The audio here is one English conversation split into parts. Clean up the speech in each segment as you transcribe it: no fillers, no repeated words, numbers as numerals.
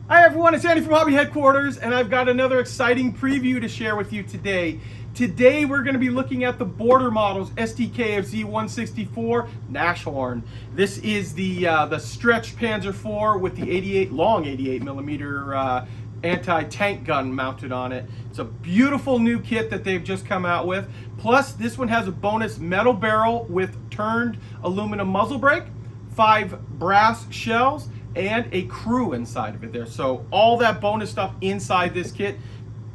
Hi everyone, it's Andy from Hobby Headquarters, and I've got another exciting preview to share with you today. Today we're going to be looking at the Border Models STKFZ 164 Nashorn. This is the stretch Panzer IV with the 88 long 88 millimeter anti-tank gun mounted on it. It's a beautiful new kit that they've just come out with. Plus, this one has a bonus metal barrel with turned aluminum muzzle brake, 5 brass shells, and a crew inside of it there. So all that bonus stuff inside this kit.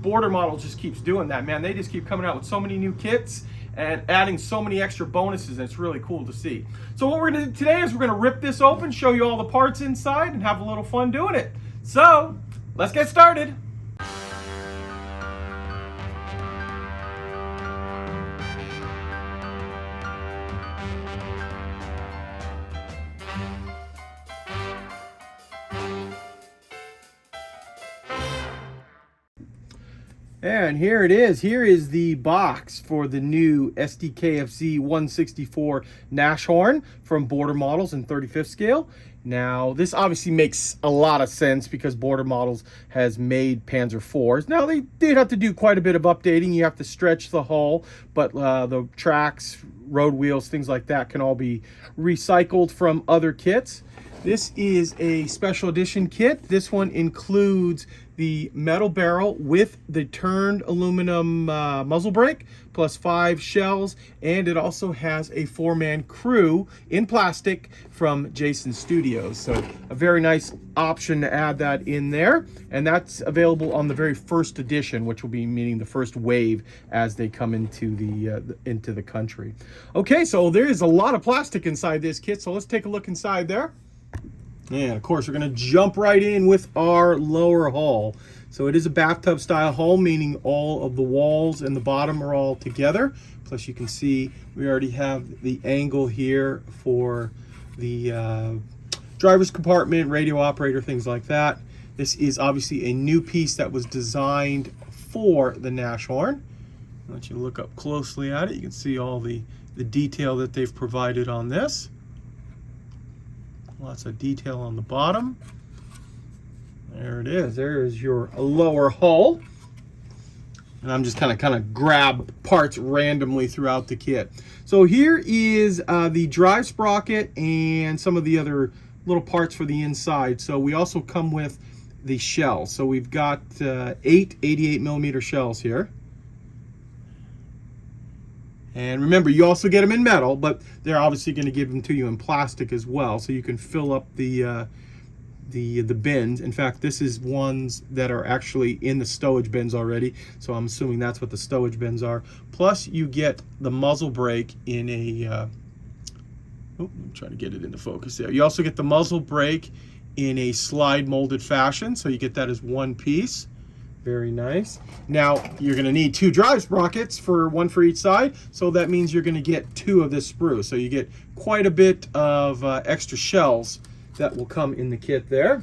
Border Model just keeps doing that, man. They just keep coming out with so many new kits and adding so many extra bonuses, and it's really cool to see. So what we're gonna do today is we're gonna rip this open, show you all the parts inside, and have a little fun doing it. So let's get started. And here it is. Here is the box for the new STKFZ 164 Nashorn from Border Models in 35th scale. Now, this obviously makes a lot of sense because Border Models has made Panzer IVs. Now, they did have to do quite a bit of updating. You have to stretch the hull, but the tracks, road wheels, things like that can all be recycled from other kits. This is a special edition kit. This one includes the metal barrel with the turned aluminum muzzle brake, plus 5 shells, and it also has a 4-man crew in plastic from Jason Studios. So a very nice option to add that in there, and that's available on the very first edition, which will be meaning the first wave as they come into the country. Okay, so there is a lot of plastic inside this kit, so let's take a look inside there. And of course, we're going to jump right in with our lower hull. So it is a bathtub style hull, meaning all of the walls and the bottom are all together. Plus you can see we already have the angle here for the driver's compartment, radio operator, things like that. This is obviously a new piece that was designed for the Nashorn. I'll let you look up closely at it. You can see all the detail that they've provided on this. Lots of detail on the bottom. There it is. There is your lower hull. And I'm just kind of grab parts randomly throughout the kit. So here is the drive sprocket and some of the other little parts for the inside. So we also come with the shells. So we've got 8 88 millimeter shells here. And remember, you also get them in metal, but they're obviously going to give them to you in plastic as well, so you can fill up the bins. In fact, this is ones that are actually in the stowage bins already, so I'm assuming that's what the stowage bins are. Plus, you get the muzzle brake in a... I'm trying to get it into focus there. You also get the muzzle brake in a slide molded fashion, so you get that as one piece. Very nice. Now, you're going to need 2 drive sprockets, one for each side, so that means you're going to get 2 of this sprue. So you get quite a bit of extra shells that will come in the kit there.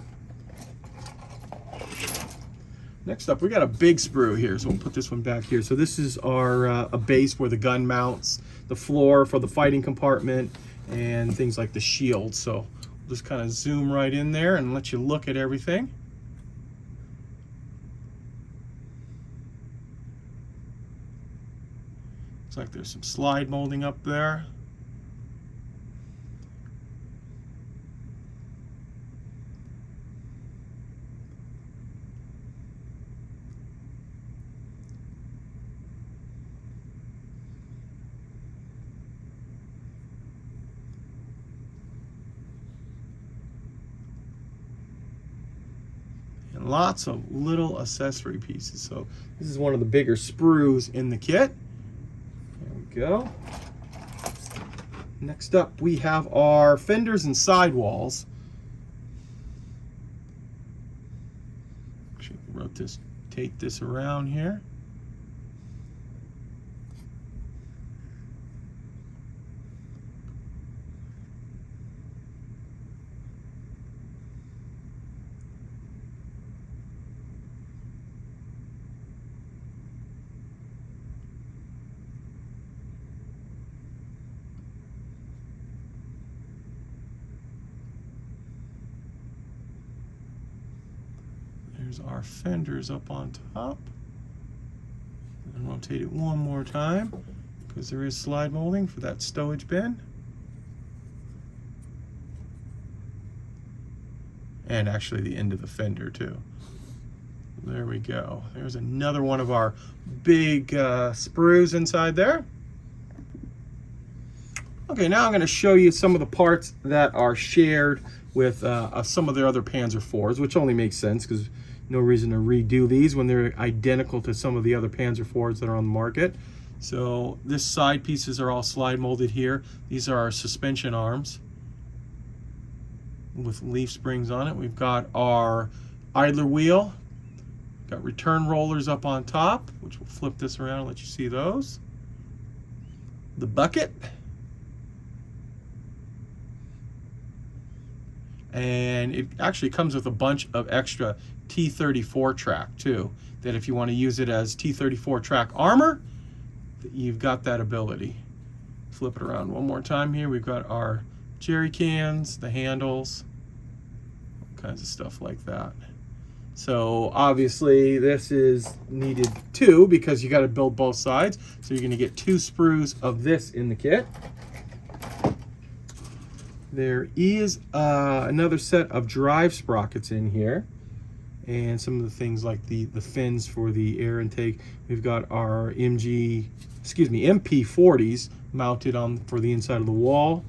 Next up, we got a big sprue here, so we'll put this one back here. So this is our a base where the gun mounts, the floor for the fighting compartment, and things like the shield. So we'll just kind of zoom right in there and let you look at everything. Like there's some slide molding up there. And lots of little accessory pieces. So this is one of the bigger sprues in the kit. Go. Next up, we have our fenders and sidewalls. Actually, rotate this around here. There's our fenders up on top. And rotate it one more time because there is slide molding for that stowage bin. And actually the end of the fender too. There we go. There's another one of our big sprues inside there. Okay, now I'm going to show you some of the parts that are shared with some of the other Panzer IVs, which only makes sense because no reason to redo these when they're identical to some of the other Panzer IVs that are on the market. So this side pieces are all slide molded here. These are our suspension arms with leaf springs on it. We've got our idler wheel. Got return rollers up on top, which will flip this around and let you see those. The bucket. And it actually comes with a bunch of extra T-34 track too, that if you want to use it as T-34 track armor, you've got that ability. Flip it around one more time here. We've got our jerry cans, the handles, all kinds of stuff like that. So obviously this is needed too because you got to build both sides. So you're going to get 2 sprues of this in the kit. There is another set of drive sprockets in here, and some of the things like the fins for the air intake. We've got our MP40s mounted on for the inside of the wall.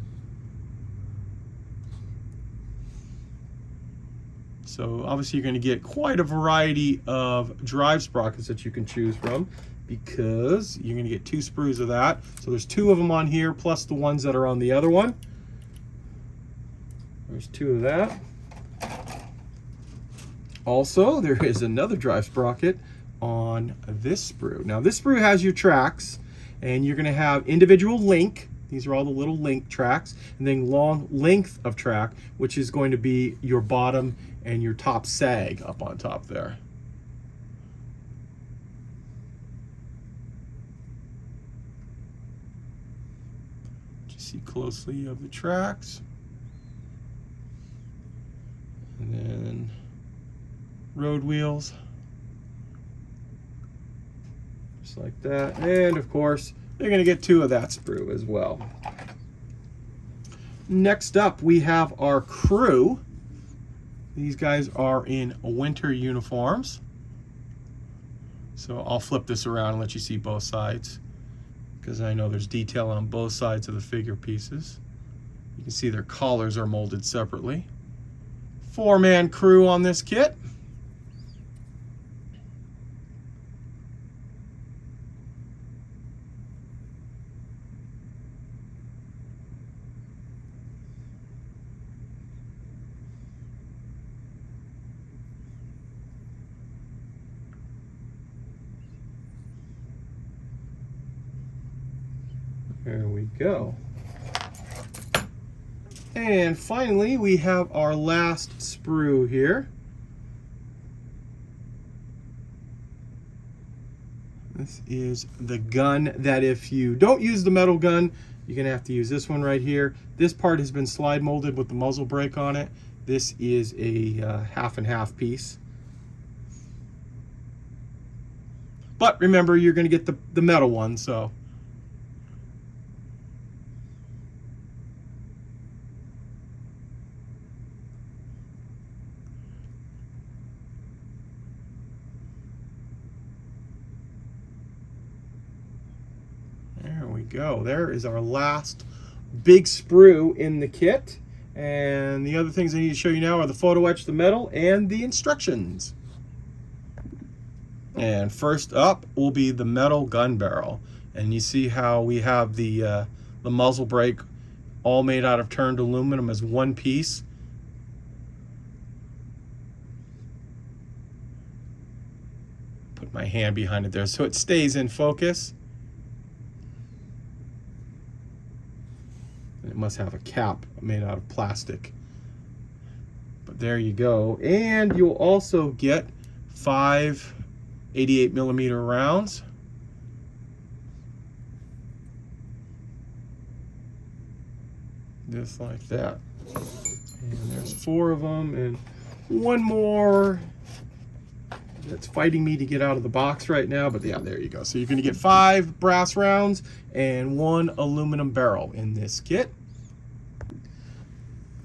So obviously you're going to get quite a variety of drive sprockets that you can choose from because you're going to get 2 sprues of that. So there's 2 of them on here plus the ones that are on the other one. There's 2 of that. Also, there is another drive sprocket on this sprue. Now this sprue has your tracks, and you're going to have individual link. These are all the little link tracks, and then long length of track, which is going to be your bottom and your top sag up on top there. Just see closely of the tracks. And then road wheels, just like that. And of course, they're going to get 2 of that sprue as well. Next up, we have our crew. These guys are in winter uniforms. So I'll flip this around and let you see both sides because I know there's detail on both sides of the figure pieces. You can see their collars are molded separately. 4-man crew on this kit. There we go. And finally, we have our last sprue here. This is the gun that if you don't use the metal gun, you're going to have to use this one right here. This part has been slide molded with the muzzle brake on it. This is a half and half piece. But remember, you're going to get the metal one, so. There we go. There is our last big sprue in the kit. And the other things I need to show you now are the photo etch, the metal, and the instructions. And first up will be the metal gun barrel. And you see how we have the muzzle brake all made out of turned aluminum as one piece. Put my hand behind it there so it stays in focus. It must have a cap made out of plastic. But there you go. And you'll also get 5 88mm rounds. Just like that. And there's 4 of them, and one more It's fighting me to get out of the box right now, but yeah, there you go. So you're going to get 5 brass rounds and 1 aluminum barrel in this kit.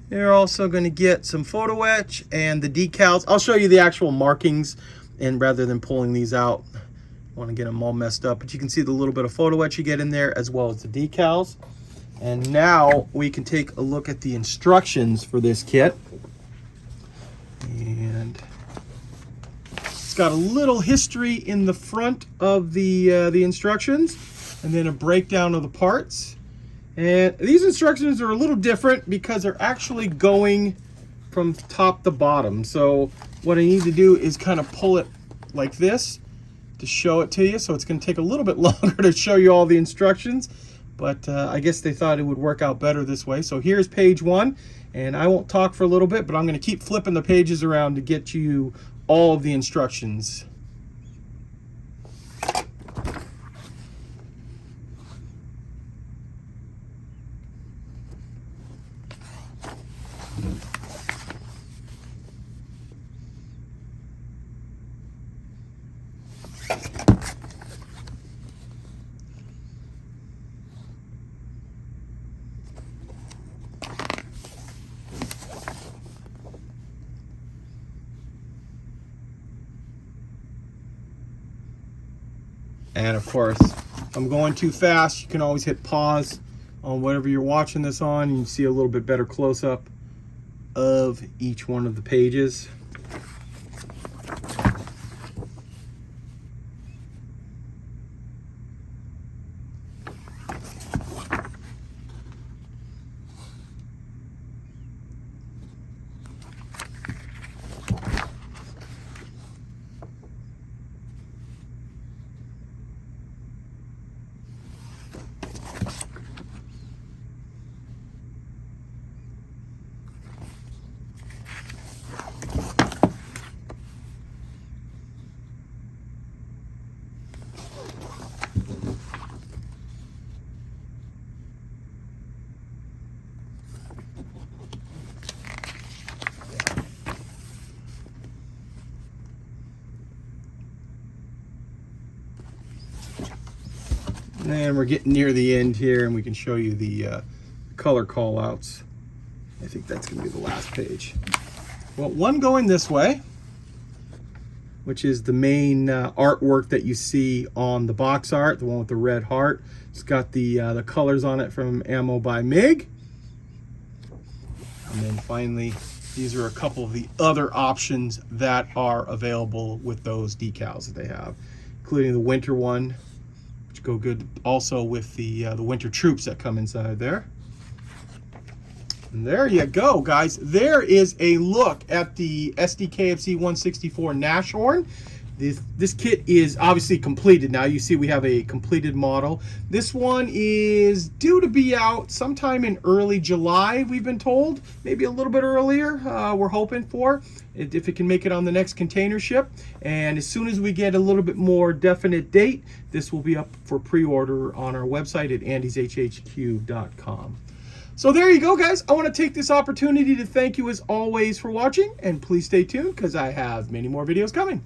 You're also going to get some photo etch and the decals. I'll show you the actual markings, and rather than pulling these out, I want to get them all messed up, but you can see the little bit of photo etch you get in there as well as the decals. And now we can take a look at the instructions for this kit. And it's got a little history in the front of the instructions, and then a breakdown of the parts. And these instructions are a little different because they're actually going from top to bottom. So what I need to do is kind of pull it like this to show it to you. So it's going to take a little bit longer to show you all the instructions, but I guess they thought it would work out better this way. So here's page 1, and I won't talk for a little bit, but I'm going to keep flipping the pages around to get you all of the instructions. And of course, if I'm going too fast, you can always hit pause on whatever you're watching this on. You can see a little bit better close-up of each one of the pages. And we're getting near the end here, and we can show you the color call outs. I think that's going to be the last page. Well, one going this way, which is the main artwork that you see on the box art, the one with the red heart. It's got the colors on it from Ammo by MIG. And then finally, these are a couple of the other options that are available with those decals that they have, including the winter one, which go good also with the winter troops that come inside there. And there you go, guys. There is a look at the SDKFC 164 Nashorn. This kit is obviously completed now. You see we have a completed model. This one is due to be out sometime in early July, we've been told. Maybe a little bit earlier, we're hoping for, if it can make it on the next container ship. And as soon as we get a little bit more definite date, this will be up for pre-order on our website at andyshhq.com. So there you go, guys. I want to take this opportunity to thank you as always for watching, and please stay tuned because I have many more videos coming.